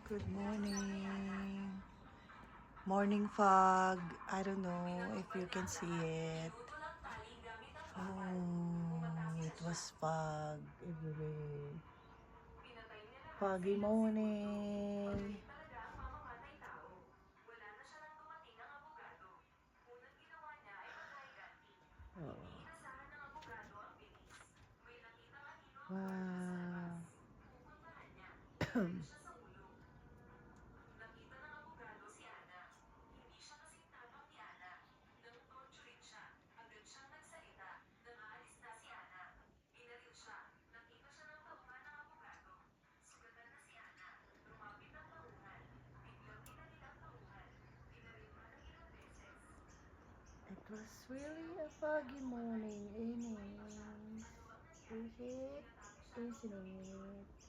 Good morning. Morning fog. I don't know if you can see it. Oh, it was fog everywhere. Foggy morning. Oh. Wow. It was really a foggy morning, Ines. Is it? Isn't it?